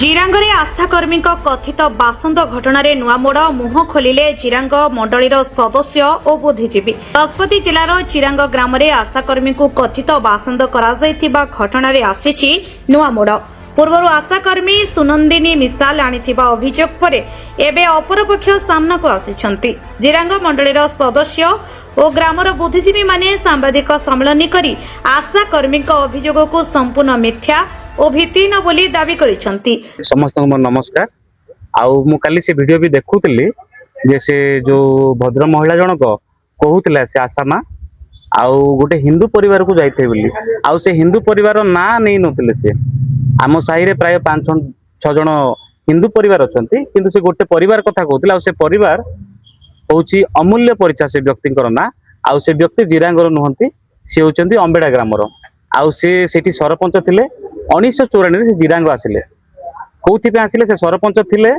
ଜିରାଙ୍ଗରେ ଆଶାକର୍ମୀଙ୍କ କଥିତ ବାସନ୍ଦ ଘଟଣାରେ ନୂଆ ମୋଡ଼ ମୁହଁ ଖୋଲିଲେ ଜିରାଙ୍ଗ ମଣ୍ଡଳୀର ସଦସ୍ୟ ଓ ବୁଦ୍ଧିଜୀବୀ। ଗଜପତି ଜିଲ୍ଲାର ଜିରାଙ୍ଗ ଗ୍ରାମରେ ଆଶାକର୍ମୀଙ୍କୁ କଥିତ ବାସନ୍ଦ କରାଯାଇଥିବା ଘଟଣାରେ ଆସିଛି ନୂଆ ମୋଡ଼। ପୂର୍ବରୁ ଆଶାକର୍ମୀ ସୁନନ୍ଦିନୀ ମିସାଲ ଆଣିଥିବା ଅଭିଯୋଗ ପରେ ଏବେ ଅପରପକ୍ଷ ସାମ୍ନାକୁ ଆସିଛନ୍ତି। ଜିରାଙ୍ଗ ମଣ୍ଡଳୀର ସଦସ୍ୟ ଓ ଗ୍ରାମର ବୁଦ୍ଧିଜୀବୀମାନେ ସାମ୍ବାଦିକ ସମ୍ମିଳନୀ କରି ଆଶାକର୍ମୀଙ୍କ ଅଭିଯୋଗକୁ ସମ୍ପୂର୍ଣ୍ଣ ମିଥ୍ୟା ଓ ଭିତ୍ତିହୀନ ବୋଲି ଦାବି କରିଛନ୍ତି। समस्त नमस्कार। आउ मु काली से वीडियो भी देखुली जे से जो भद्र महिला जनक कहूला से आसामा आउ गोटे हिंदू परिवार को जाइथे बोली आउ से हिंदू परिवार ना नहीं नथिले से आम साही रे प्राय 5-6 जन हिंदू परिवार अछंती किंतु से गोटे परिवार कथा कहूला आउ से परिवार होची अमूल्य परिचा से व्यक्तिंकर ना आउ से व्यक्ति जिरांगर नुहंती से होचंती अंबेडा ग्रामर आउ से सेठी सरपंच थिले 1994 से जिरांग आसिले कौथि पे आसिले से सरपंच थिले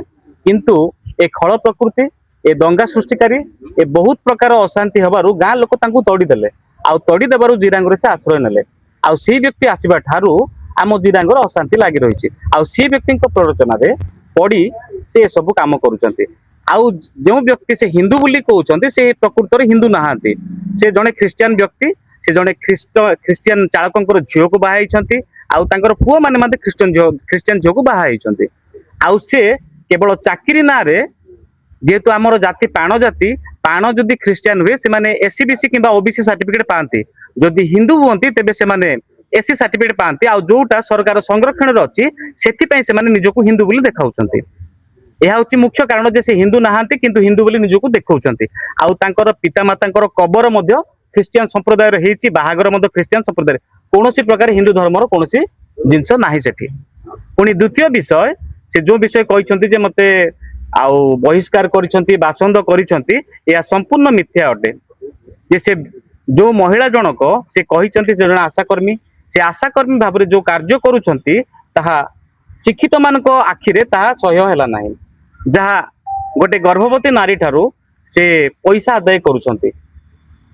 किंतु ए खळ प्रकृति ए दंगा सृष्टिकारी ए बहुत प्रकार अशांति हबारु गां लोक तांकु तोड़ी देले आउ तोड़ी देबारु जिरांगरे से आश्रय नेले आउ सी व्यक्ति आसीबा ठारू आम जिरांगर अशांति लागि रहिछि आउ सी व्यक्ति प्ररोचना रे पड़ी से सब काम करूचंती आउ जो व्यक्ति से हिंदू बोली कहउचंती से प्रकृत रे हिंदू नहांती से जने ख्रिस्टियन व्यक्ति से जने ख्रिस्टियन चालकंकर झियो को बाहाइछंती आउ तांकर पुओ माने माने ख्रिस्टियन झियो को बाहाइछंती आउ से केवल चाकरी ना रे जेहेतु आमर जाति पाण जदि ख्रिस्टियन हुए से माने एससीबीसी किंबा ओबीसी सर्टिफिकेट पाती जदि हिंदू हुंती तेबे से माने एससी सर्टिफिकेट पाती आउ जोटा सरकार संरक्षण रे अछि सेति पई से माने निजको हिंदू बोली देखाउछंती। यह हूँ मुख्य कारण जे से हिंदू नहांती किंतु हिंदू बोली निजको देखौछंती आउ तांकर पिता मातांकर कबर मध्य ख्रिस्टियन संप्रदाय रे हेछि बाहागर मध्य ख्रिस्टियन संप्रदाय कोनोसी प्रकार हिंदू धर्मर कोनोसी जिंस नाही सेठी। पुणी द्वितीय विषय से जो विषय कहिसंती जे मते आउ बहिष्कार करिसंती बासंद करिसंती या संपूर्ण मिथ्या अटे जे से जो महिला जनक से कहिसंती से जण आशाकर्मी भाबरे जो कार्य करूछंती ताहा शिक्षित मानक आखिरे ताहा सह्य हैला नाही जहा गोटे गर्भवती नारी ठारू से पैसा आदाय करूछंती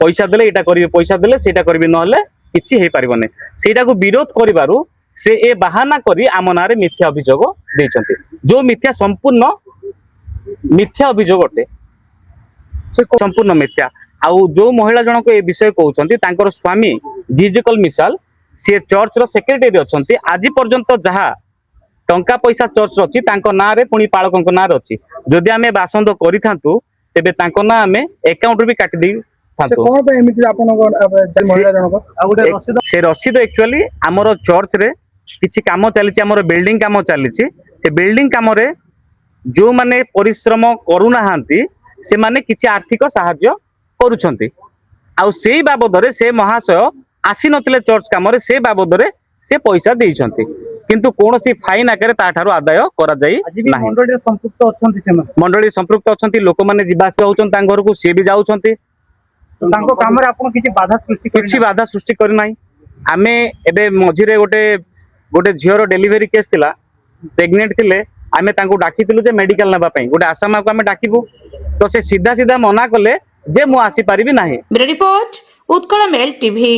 पैसा देले एटा करिवे पैसा देले सेटा करिवे नहले किछि हे पारिबने सेटा को विरोध करिबारु से ए बहाना करी आम नारे मिथ्या अभियोग देइछंती जो मिथ्या संपूर्ण मिथ्या अभियोग अटे से संपूर्ण मिथ्या आउ जो महिला जनक ए विषय कहउछंती तांकर स्वामी जिजिकल मिसाल से चर्च रो सेक्रेटरी अछंती आज पर्यंत जहा टंका पैसा चर्च रछि तांको ना रे पुनी पाळकंको ना रछि जदि आमे बासंद करिथांतु तेबे तांको ना आमे अकाउंट भी काटि देई से रसीद एक्चुअली आमर चर्च रे किछि काम चली आमर बिल्डिंग काम चली से बिल्डिंग काम रे जो माने परिश्रम करूना हांती से माने किछि आर्थिक सहाय्य करूछंती आउ सेही बाबद रे से महाशय आसी नथिले चर्च काम रे से बाबद रे से पैसा देइछंती किंतु कोनोसी फाइन आकारे ता ठारो आदाय करा जाई नाही। मंडळी संपृक्त अछंती से मंडळी संपृक्त अछंती लोक माने जिबास होउछन तां घर को से भी जाउछंती तांको काम रे आपण किछि बाधा सृष्टि करि नाही। आमे एबे मझिरे गोटे झियर डेलीवरी केस थिला प्रेग्नेंट थिले आमे तांको डाकिथिलु जे मेडिकल नबा पई गोटे आसामा को आमे डाकिबु तो से सीधा सीधा मना कले जे मु आसी परिबी नाही। Report Utkal Mail TV.